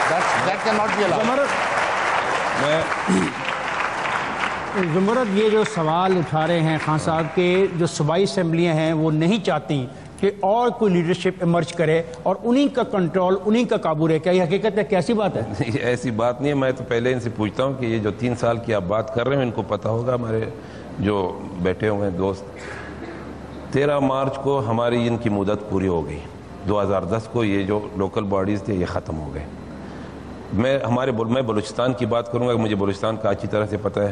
That cannot be allowed. زمرد یہ جو سوال اٹھا رہے ہیں خان صاحب کے جو صوبائی اسمبلیاں ہیں وہ نہیں چاہتی کہ اور کوئی لیڈرشپ ایمرج کرے اور انہی کا کنٹرول انہی کا قابو رہے. کیا یہ حقیقت ہے؟ کیسی بات ہے؟ ایسی بات نہیں ہے. میں تو پہلے ان سے پوچھتا ہوں کہ یہ جو 3 سال کی آپ بات کر رہے ہیں ان کو پتہ ہوگا, ہمارے جو بیٹھے ہوئے ہیں دوست, 13 مارچ کو ہماری ان کی مدت پوری ہو گئی. 2010 کو یہ جو لوکل باڈیز تھے یہ ختم ہو گئے. میں بلوچستان کی بات کروں گا, مجھے بلوچستان کا اچھی طرح سے پتہ ہے.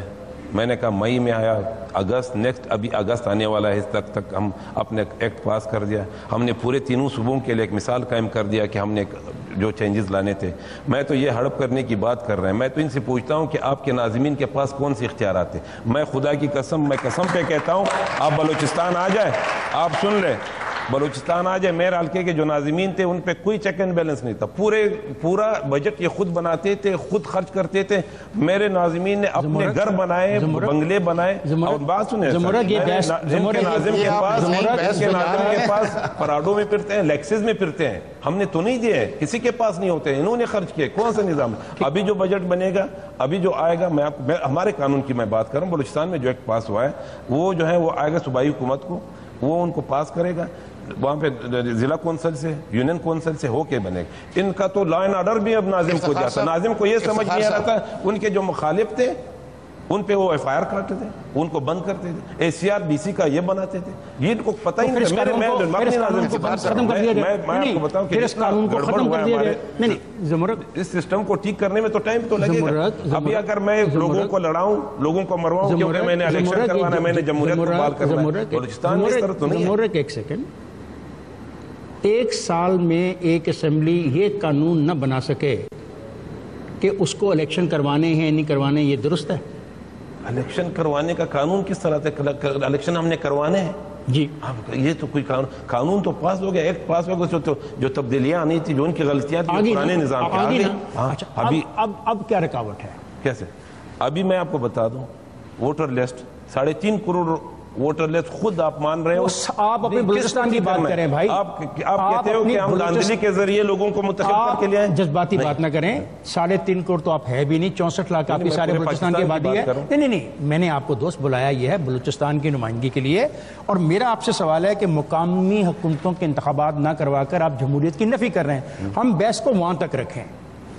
میں نے کہا مئی میں آیا, اگست نیکسٹ ابھی اگست آنے والا ہے, اس تک ہم اپنے ایکٹ پاس کر دیا. ہم نے پورے تینوں صوبوں کے لیے ایک مثال قائم کر دیا کہ ہم نے جو چینجز لانے تھے. میں تو یہ ہڑپ کرنے کی بات کر رہے ہیں. میں تو ان سے پوچھتا ہوں کہ آپ کے ناظمین کے پاس کون سے اختیارات ہیں؟ میں خدا کی قسم, میں قسم پہ کہتا ہوں, آپ بلوچستان آ جائیں, آپ سن لیں, بلوچستان آ جائے, میرے حلقے کے جو ناظمین تھے ان پہ کوئی چیک اینڈ بیلنس نہیں تھا. پورا بجٹ یہ خود بناتے تھے, خود خرچ کرتے تھے. میرے ناظمین نے اپنے گھر بنائے, بنگلے بنائے. اور بات سنیں, جن کے ناظم کے پاس پراڈو میں پھرتے ہیں, لیکسز میں پھرتے ہیں, ہم نے تو نہیں دیے, کسی کے پاس نہیں ہوتے, انہوں نے خرچ کیے. کون سا نظام ہے؟ ابھی جو بجٹ بنے گا, ابھی جو آئے گا, میں ہمارے قانون کی میں بات کر رہا ہوں, بلوچستان میں جو ایکٹ پاس ہوا ہے وہ جو ہے وہ آئے گا صوبائی حکومت کو, وہ ان کو پاس کرے گا, وہاں پہ ضلع کونسل سے, یونین کونسل سے ہو کے بنے گا. ان کا تو لا اینڈ آرڈر بھی اب ناظم کو جاتا. ناظم کو یہ سمجھ نہیں آ رہا تھا, ان کے جو مخالف تھے ان پہ وہ ایف آئی آر کرتے تھے, ان کو بند کرتے تھے. ACRBC کا یہ بناتے تھے, یہ ان کو پتہ ہی نہیں تھا. میں ناظم کی بات کر رہا ہوں, میں آپ کو بتاؤں کہ گڑبڑ ہوا ہے ہمارے اس سسٹم کو ٹھیک کرنے میں تو ٹائم تو لگے گا. ابھی اگر میں لوگوں کو لڑاؤں, لوگوں کو مرواؤں کیونکہ میں نے الیکشن کروانا ہے, میں نے جمہوریت کو بحال کرنا ہے, بلوچستان میں اس طرح تو نہیں ہے. ایک سیکنڈ, 1 سال میں ایک اسمبلی یہ قانون نہ بنا سکے کہ اس کو الیکشن کروانے ہیں نہیں کروانے, یہ درست ہے؟ الیکشن کروانے کا قانون کس طرح سے؟ الیکشن ہم نے کروانے ہیں جی. یہ تو کوئی قانون تو پاس ہو گیا, ایکٹ پاس ہو گیا. جو تبدیلیاں آنی تھی, جو ان کی غلطیاں تھیں پرانے نظام کی, اب کیا رکاوٹ ہے؟ کیسے؟ ابھی میں آپ کو بتا دوں, voter list 3.5 crore voter list خود آپ مان رہے ہو. آپ اپنے بلوچستان کی بات کریں بھائی, آپ کہتے ہو کہ ہم دھاندلی کے ذریعے لوگوں کو منتخب کر کے لے آئیں. جذباتی بات نہ کریں. 3.5 کروڑ تو آپ ہے بھی نہیں, 64 لاکھ آپ کی سارے بلوچستان کی آبادی ہے. نہیں, میں نے آپ کو دوست بلایا یہ ہے بلوچستان کی نمائندگی کے لیے, اور میرا آپ سے سوال ہے کہ مقامی حکومتوں کے انتخابات نہ کروا کر آپ جمہوریت کی نفی کر رہے ہیں. ہم بحث کو وہاں تک رکھیں,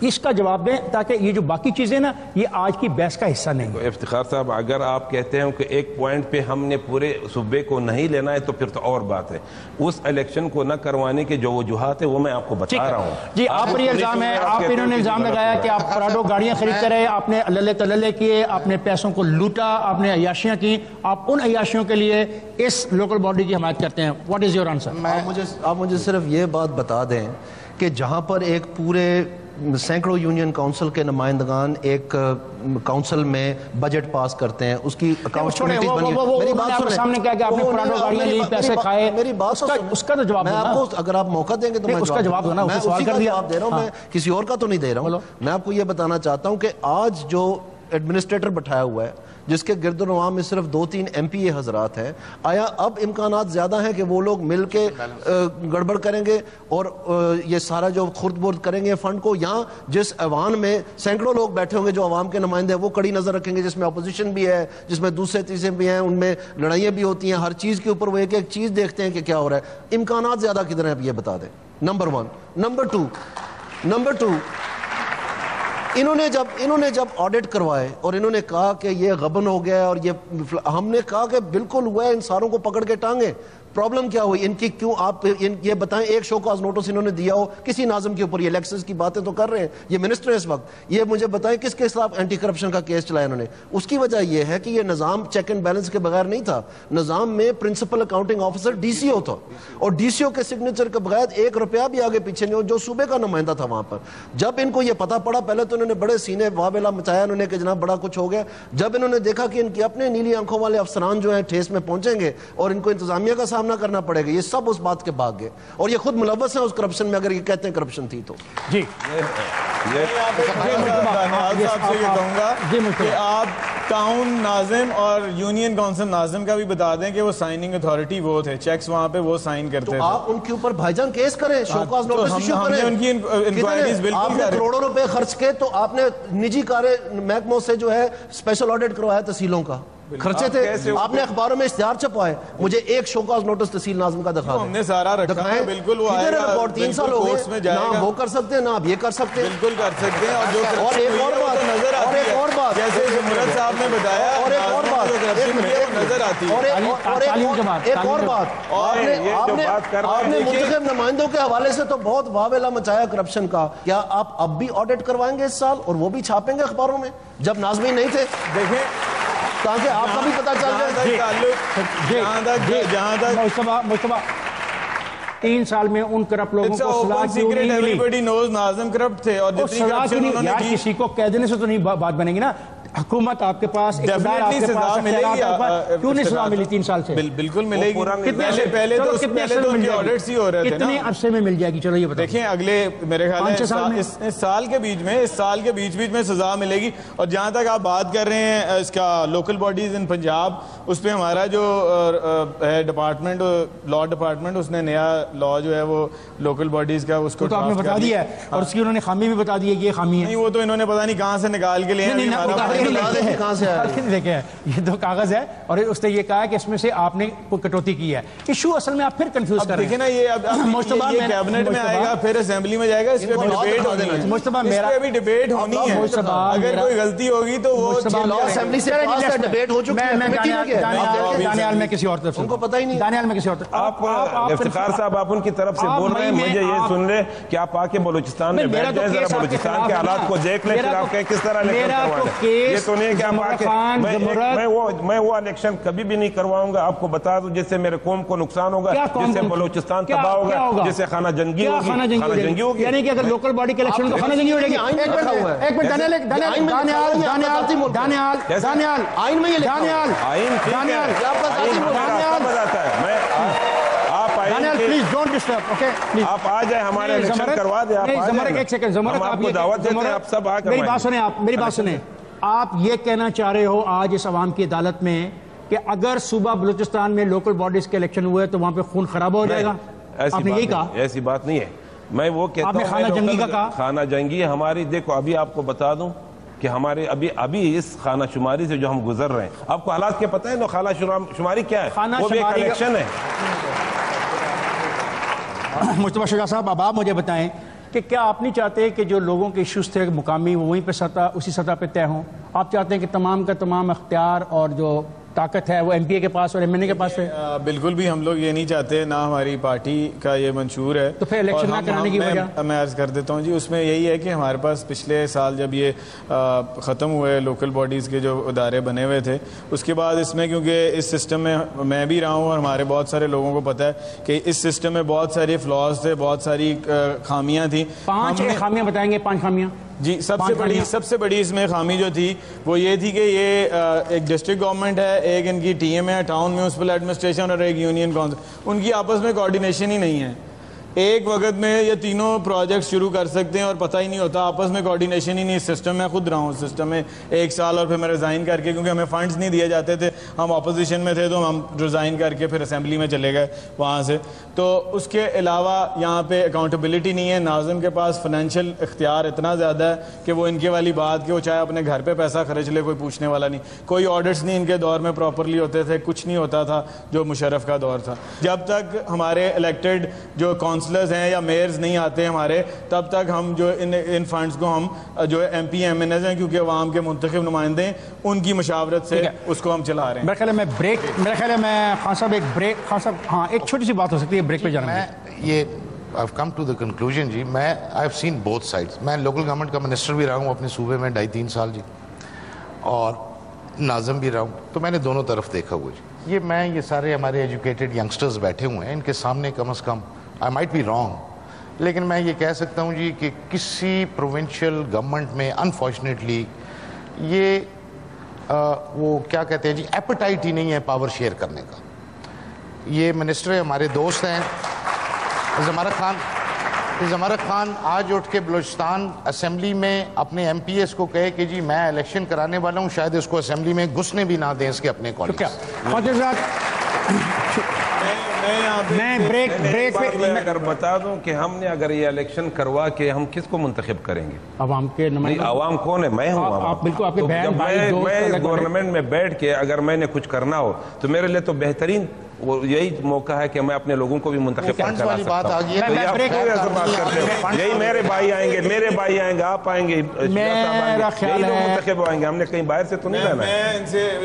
اس کا جواب دیں تاکہ یہ جو باقی چیزیں نا یہ آج کی بحث کا حصہ نہیں. افتخار صاحب, اگر آپ کہتے ہیں کہ ایک پوائنٹ پہ ہم نے پورے صوبے کو نہیں لینا ہے تو پھر تو اور بات ہے. اس الیکشن کو نہ کروانے کے جو وجوہات ہیں وہ میں آپ کو بتا رہا ہوں. جی, آپ پر یہ الزام ہے, آپ انہوں نے الزام لگایا کہ آپ پراڈو گاڑیاں خریدتے رہے, آپ نے للے تللے کیے, آپ نے پیسوں کو لوٹا, آپ نے عیاشیاں کی. آپ ان عیاشیوں کے لیے اس لوکل باڈی کی حمایت کرتے ہیں. What is your answer? آپ مجھے صرف یہ بات بتا دیں کہ جہاں پر ایک پورے سینکڑوں یونین کاؤنسل کے نمائندگان ایک کاؤنسل میں بجٹ پاس کرتے ہیں, اس کی اکاؤنٹیبلٹی بنی ہے. میری بات سنیں, سامنے کیا کہ آپ نے پراڈو گاڑیاں لی, پیسے کھائے, میری بات اس کا تو جواب میں آپ کو, اگر آپ موقع دیں گے تو میں اس کا جواب دینا, میں اسی کا جواب دے رہا ہوں, میں کسی اور کا تو نہیں دے رہا ہوں. میں آپ کو یہ بتانا چاہتا ہوں کہ آج جو ایڈمنسٹریٹر بٹھایا ہوا ہے جس کے گرد و نواح میں صرف 2-3 MP حضرات ہیں, آیا اب امکانات زیادہ ہیں کہ وہ لوگ مل کے گڑبڑ کریں گے اور یہ سارا جو خرد برد کریں گے فنڈ کو؟ یہاں جس ایوان میں سینکڑوں لوگ بیٹھے ہوں گے جو عوام کے نمائندے ہیں, وہ کڑی نظر رکھیں گے, جس میں اپوزیشن بھی ہے, جس میں دوسرے تیسرے بھی ہیں, ان میں لڑائیاں بھی ہوتی ہیں, ہر چیز کے اوپر وہ ایک ایک چیز دیکھتے ہیں کہ کیا ہو رہا ہے. امکانات زیادہ کدھر ہیں اب یہ بتا دیں, نمبر 1. نمبر 2, انہوں نے جب آڈٹ کروائے اور انہوں نے کہا کہ یہ غبن ہو گیا, اور یہ ہم نے کہا کہ بالکل ہوا ہے, ان ساروں کو پکڑ کے ٹانگیں. پرابلم کیا ہوئی ان کی؟ کیوں آپ یہ بتائیں, ایک شو کاز نوٹس انہوں نے دیا ہو کسی ناظم کے اوپر, یہ الیکشنز کی باتیں تو کر رہے ہیں, یہ منسٹر ہے اس وقت, یہ مجھے بتائیں کس کے خلاف اینٹی کرپشن کا کیس چلایا انہوں نے؟ اس کی وجہ یہ ہے کہ یہ نظام چیک اینڈ بیلنس کے بغیر نہیں تھا. نظام میں پرنسپل اکاؤنٹنگ آفیسر DCO تھا, اور DCO کے سگنیچر کے بغیر 1 روپیہ بھی آگے پیچھے نہیں ہو, جو صوبے کا نمائندہ تھا وہاں پر. جب ان کو یہ پتا پڑا, پہلے تو انہوں نے بڑے سینے واویلا مچایا انہوں نے کہ جناب بڑا کچھ ہو گیا. جب انہوں نے دیکھا کہ ان کی اپنے نیلی آنکھوں والے افسران جو ہیں ٹھیس میں پہنچیں گے اور ان کو انتظامیہ کا سامنا کرنا پڑے گا, یہ سب اس بات کے بھاگ گئے, اور یہ خود ملوث ہیں اس کرپشن میں, اگر یہ کہتے ہیں کرپشن تھی تو. جی, آپ سے یہ کہوں گا کہ آپ ٹاؤن ناظم اور یونین کونسل ناظم کا بھی بتا دیں کہ وہ سائننگ اتھارٹی وہ تھے, چیکس وہاں پہ وہ سائن کرتے تھے. آپ ان کے اوپر بھائی جان کیس کریں, شو کاز نوٹس ایشو کریں. ان کی انکوائریز بالکل آپ نے کروڑوں روپے خرچ کے تو آپ نے نجی کارے محکموں سے جو ہے اسپیشل آڈٹ کروایا تحصیلوں کا, خرچے تھے, آپ نے اخباروں میں اشتہار چھپائے. مجھے ایک شو کاز نوٹس تحصیل ناظم کا دکھا دیں. ہم نے سارا رکھا ہے, بالکل وہ آئے گا, 3 سال ہو گئے, نہ وہ کر سکتے ہیں نہ آپ یہ کر سکتے ہیں. بالکل کر سکتے ہیں. اور ایک اور بات نظر آتی ہے, اور ایک اور بات جیسے جمہوریت صاحب نے بتایا, اور ایک اور بات نظر آتی ہے. ایک اور بات, آپ نے منتخب نمائندوں کے حوالے سے تو بہت واویلا مچایا کرپشن کا. کیا آپ اب بھی آڈٹ کروائیں گے اس سال اور وہ بھی چھاپیں گے اخباروں میں جب ناظمین نہیں تھے؟ دیکھیں تاکہ آپ کا بھی پتہ چل جائے. جہاں تک مصطفیٰ 3 سال میں ان کرپٹ لوگوں کو سزا کیوں نہیں ملی؟ ایوریبڈی نوز ناظم کرپٹ تھے اور جتنی کرپشن انہوں نے کی. کسی کو کہہ دینے سے تو نہیں بات بنے گی نا. حکومت آپ کے پاس, اقتدار آپ کے پاس, کیوں نہیں سزا ملی 3 سال سے؟ بالکل ملے گی. پہلے تو ان کے آڈٹس ہی ہو رہے تھے نا. کتنے عرصے میں مل جائے گی؟ چلو یہ بتائیں. دیکھیں اگلے میرے خیال ہے اس سال کے بیچ میں سزا ملے گی. اور جہاں تک آپ بات کر رہے ہیں اس کا لوکل باڈیز ان پنجاب, اس پہ ہمارا جو ہے ڈپارٹمنٹ, لا ڈپارٹمنٹ, اس نے نیا لا جو ہے وہ لوکل باڈیز کا اس کو تو آپ نے بتا دیا ہے, اور اس کی انہوں نے خامی بھی بتا دی ہے کہ یہ خامی ہے. نہیں, وہ تو انہوں نے پتہ نہیں کہاں سے نکال کے لے دیکھیں یہ تو کاغذ ہے, اور اس نے یہ کہا کہ اس میں سے آپ نے کوئی کٹوتی کی ہے. ایشو اصل میں آپ پھر کنفیوز کر رہے ہیں. دیکھیں نا, یہ کیبنٹ میں آئے گا, پھر اسمبلی میں جائے گا, اس پہ ڈیبیٹ ہونی ہے. مصطفیٰ میرا بھی ڈیبیٹ ہونی ہے. اگر کوئی غلطی ہوگی تو وہ اسمبلی سے ڈیبیٹ ہو چکی ہے. دانیال میں کسی اور طرف سے, ان کو پتہ ہی نہیں. دانیال میں کسی اور طرف. آپ افتخار صاحب, آپ ان کی طرف سے بول رہے ہیں, مجھے یہ سن لے کہ آپ آ کے بلوچستان میں بیٹھ جائیں, ذرا بلوچستان کے حالات کو دیکھ لیں, پھر آپ کہیں کس طرح الیکشن کروائیں. یہ تو نہیں کہ آپ آ کے, میں وہ الیکشن کبھی بھی نہیں کرواؤں گا. آپ کو بتا دوں, جس سے میرے قوم کو نقصان ہوگا, جس سے بلوچستان تباہ ہوگا, جس سے خانہ جنگی ہوگی. یعنی کہ اگر لوکل باڈی کے الیکشن تو خانہ جنگی ہو جائے گی. ایک منٹ آپ آ جائیں, ہمارے الیکشن کروا دیں. ایک سیکنڈ زمرت, آپ کو دعوت دیتے ہیں, آپ سب آ کر میری بات سنیں. آپ یہ کہنا چاہ رہے ہو آج اس عوام کی عدالت میں کہ اگر صوبہ بلوچستان میں لوکل باڈیز کے الیکشن ہوئے تو وہاں پہ خون خراب ہو جائے گا؟ آپ نے یہی کہا. ایسی بات نہیں ہے. میں وہ کہتا ہوں, خانہ جنگی کا کہا. خانہ جنگی ہماری, دیکھو ابھی آپ کو بتا دوں کہ ہمارے ابھی اس خانہ شماری سے جو ہم گزر رہے ہیں, آپ کو حالات کے پتہ ہے نا خانہ شماری کیا ہے؟ وہ بھی ایک الیکشن ہے. مصطفیٰ شجاع صاحب, اب آپ مجھے بتائیں کہ کیا آپ نہیں چاہتے کہ جو لوگوں کے ایشوز تھے مقامی وہ وہیں پہ اسی سطح پہ طے ہوں؟ آپ چاہتے ہیں کہ تمام کا تمام اختیار اور جو طاقت ہے وہ ایم پی اے کے پاس اور ایم این اے کے پاس ہے؟ بالکل بھی ہم لوگ یہ نہیں چاہتے, نہ ہماری پارٹی کا یہ منشور ہے. تو پھر الیکشن نہ کرانے کی وجہ میں عرض کر دیتا ہوں جی, اس میں یہی ہے کہ ہمارے پاس پچھلے سال جب یہ ختم ہوئے لوکل باڈیز کے جو ادارے بنے ہوئے تھے, اس کے بعد اس میں کیونکہ اس سسٹم میں بھی رہا ہوں اور ہمارے بہت سارے لوگوں کو پتہ ہے کہ اس سسٹم میں بہت ساری فلاز تھے, بہت ساری خامیاں تھیں. 5 خامیاں بتائیں گے, 5 خامیاں. جی, سب سے بڑی اس میں خامی جو تھی وہ یہ تھی کہ یہ ایک ڈسٹرکٹ گورنمنٹ ہے, ایک ان کی ٹی ایم ہے, ٹاؤن میونسپل ایڈمنسٹریشن, اور ایک یونین کونسل. ان کی آپس میں کوارڈینیشن ہی نہیں ہے. ایک وقت میں یہ تینوں پروجیکٹ شروع کر سکتے ہیں اور پتہ ہی نہیں ہوتا, آپس میں کوارڈینیشن ہی نہیں. سسٹم میں خود رہا ہوں سسٹم میں 1 سال, اور پھر میں ریزائن کر کے, کیونکہ ہمیں فنڈز نہیں دیے جاتے تھے, ہم اپوزیشن میں تھے, تو ہم ریزائن کر کے پھر اسمبلی میں چلے گئے وہاں سے. تو اس کے علاوہ یہاں پہ اکاؤنٹیبلٹی نہیں ہے. ناظم کے پاس فائنینشیل اختیار اتنا زیادہ ہے کہ وہ ان کے والی بات کہ وہ چاہے اپنے گھر پہ پیسہ خرچ لے, کوئی پوچھنے والا نہیں. کوئی آڈٹس نہیں ان کے دور میں پراپرلی ہوتے تھے, کچھ نہیں ہوتا تھا جو مشرف کا دور تھا. جب تک ہمارے الیکٹڈ جو کونسلرز ہیں یا میئرز نہیں آتے ہمارے, تب تک ہم جو ان فنڈز کو ہم جو M P M N As ہیں, کیونکہ عوام کے منتخب نمائندے ہیں, ان کی مشاورت سے اس کو ہم چلا رہے ہیں. میرے خیال ہے میں خان صاحب ہاں ایک چھوٹی سی بات ہو سکتی ہے بریک پہ جانا. یہ I've come to the conclusion جی, I've seen both sides. میں لوکل گورنمنٹ کا منسٹر بھی رہا ہوں اپنے صوبے میں 2.5-3 سال جی, اور ناظم بھی رہا ہوں, تو میں نے دونوں طرف دیکھا ہوا جی. یہ سارے ہمارے ایجوکیٹڈ ینگسٹرز بیٹھے ہوئے ہیں, ان کے سامنے کم از کم I might be wrong, لیکن میں یہ کہہ سکتا ہوں جی کہ کسی پروونشل گورنمنٹ میں انفارچونیٹلی یہ وہ کیا کہتے ہیں جی, ایپیٹائٹ ہی نہیں ہے پاور شیئر کرنے کا. یہ منسٹر ہمارے دوست ہیں, زمارت خان کہ زمرد خان آج اٹھ کے بلوچستان اسمبلی میں اپنے ایم پی ایس کو کہے کہ جی میں الیکشن کرانے والا ہوں, شاید اس کو اسمبلی میں گھسنے بھی نہ دیں اس کے اپنے کالج. میں بریک میں اگر بتا دوں کہ ہم نے اگر یہ الیکشن کروا کے ہم کس کو منتخب کریں گے؟ عوام کے نمائندے. عوام کون ہے؟ میں ہوں. آپ بالکل آپ کے بہن بھائی دوست. میں گورنمنٹ میں بیٹھ کے اگر میں نے کچھ کرنا ہو تو میرے لیے تو بہترین یہی موقع ہے کہ میں اپنے لوگوں کو بھی منتخب کرا سکتا ہوں. یہی میرے بھائی آئیں گے, آپ آئیں گے, یہی لوگ منتخب آئیں گے. ہم نے کہیں باہر سے تو نہیں لانا. میں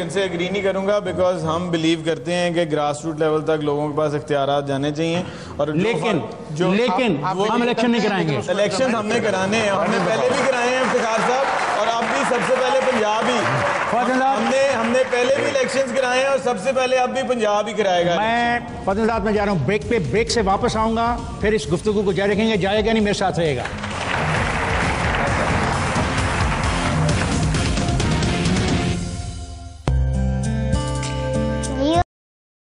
ان سے اگری نہیں کروں گا, بیکاز ہم بلیو کرتے ہیں کہ گراس روٹ لیول تک لوگوں کے پاس اختیارات جانے چاہیے. اور لیکن ہم الیکشن نہیں کرائیں گے. الیکشن ہم نے کرانے ہیں, ہم نے پہلے بھی کرائے ہیں افتخار صاحب, اور اب بھی سب سے پہلے پنجاب ہی. ہم نے پہلے بھی الیکشنز کرائے ہیں اور سب سے پہلے اب بھی پنجاب ہی کرائے گا. میں فضل صاحب میں جا رہا ہوں بریک سے واپس آؤں گا, پھر اس گفتگو کو جاری رکھیں گے. جائے گا نہیں, میرے ساتھ رہے گا.